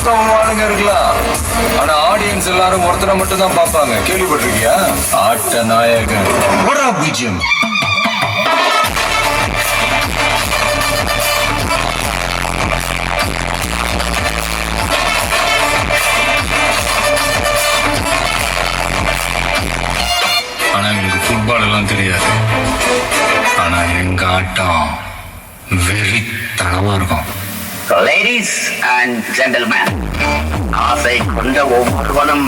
மொத்தம் ஆளுங்க இருக்கலாம், ஆனா ஆடியன்ஸ் எல்லாரும் ஒருத்தரை மட்டும் தான் பார்ப்பாங்க. கேள்விப்பட்டிருக்கியா? ஆட்ட நாயகன் பீஜியம். ஆனா எங்களுக்கு ஃபுட்பால் எல்லாம் தெரியாது, ஆனா எங்க ஆட்டம் வெறித்தனமா இருக்கும். லேடிஸ் அண்ட் ஜென்டில்மேன், ஆசை கொண்ட ஒவ்வொருவனும்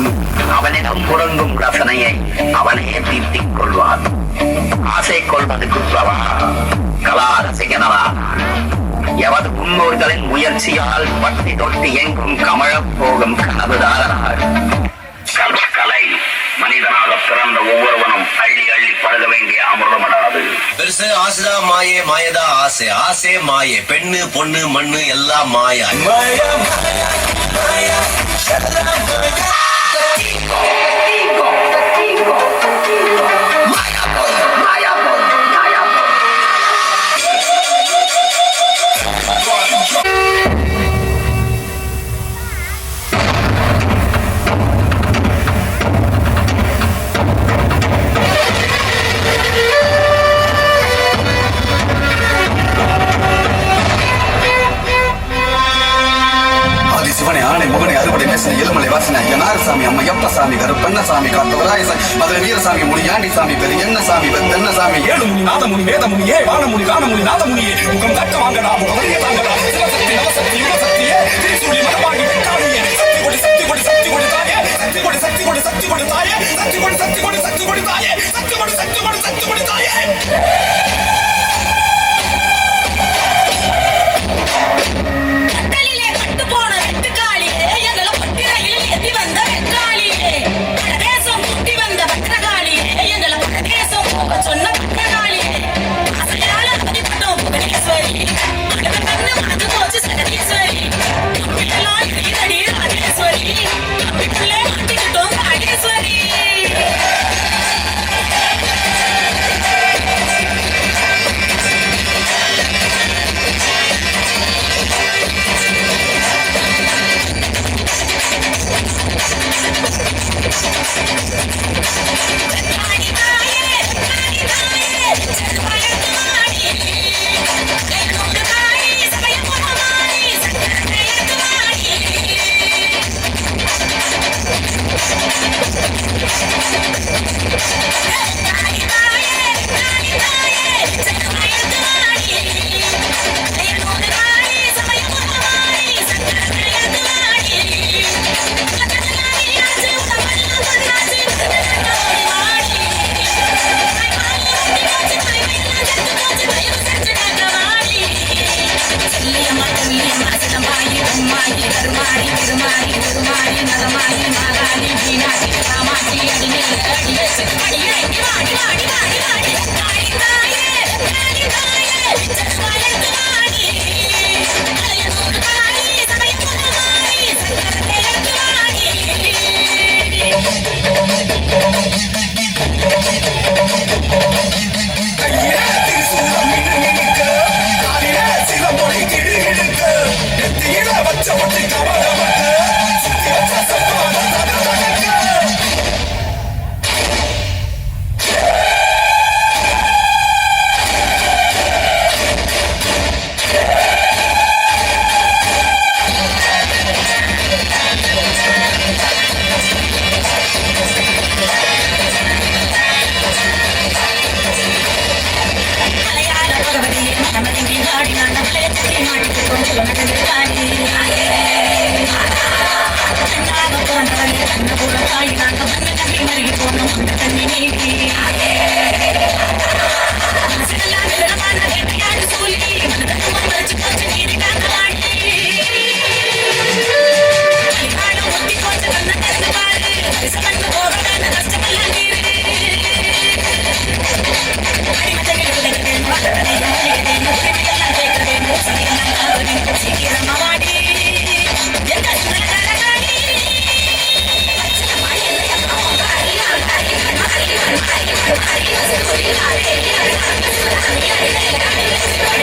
அவனிடம் புறங்கும் ரசனையை அவனே தீர்த்திக் கொள்வான். ஆசை கொள்வது குற்றவா, கலா ரசிகனவா? எவது முன்னோர்களின் முயற்சியால் பட்டி தொட்டி எங்கும் கமழப் போகும் கனவுதாரனாக கலை மனிதனாக பிறந்த ஒவ்வொருவனும் அள்ளி அள்ளி பழக வேண்டிய அமிர்தமடாது. பெருசு ஆசைதா மாயே, மாயதா ஆசை, ஆசை மாயே, பெண்ணு பொண்ணு மண்ணு எல்லாம் மாயா. ஏழுமலை வாசனை யனாரசாமி அம்மா எப்பசாமி கருப்பண்ணசாமி காத்தவராயசாமி மதுரை வீரசாமி முனி யாண்டிசாமி பெரு எண்ணசாமி பெண்ணசாமி ஏழுமுனி நாதமுனி வேதமுனியே வானமுனி காணமுனி நாதமுனியே முகம் தக்க வாங்கடா முகவரிய தாங்கடா சிவசக்தி நவசக்தி யுகசக்தியே திரிசூலி மரபாகி வெட்டாளியே சக்தி கொடி சக்தி கொடி சக்தி கொடி தாயே சக்தி கொடி சக்தி கொடி சக்தி கொடி தாயே சக்தி கொடி சக்தி கொடி சக்தி கொடி தாயே சக்தி கொடி சக்தி கொடி சக்தி கொடி தாயே. Sorry,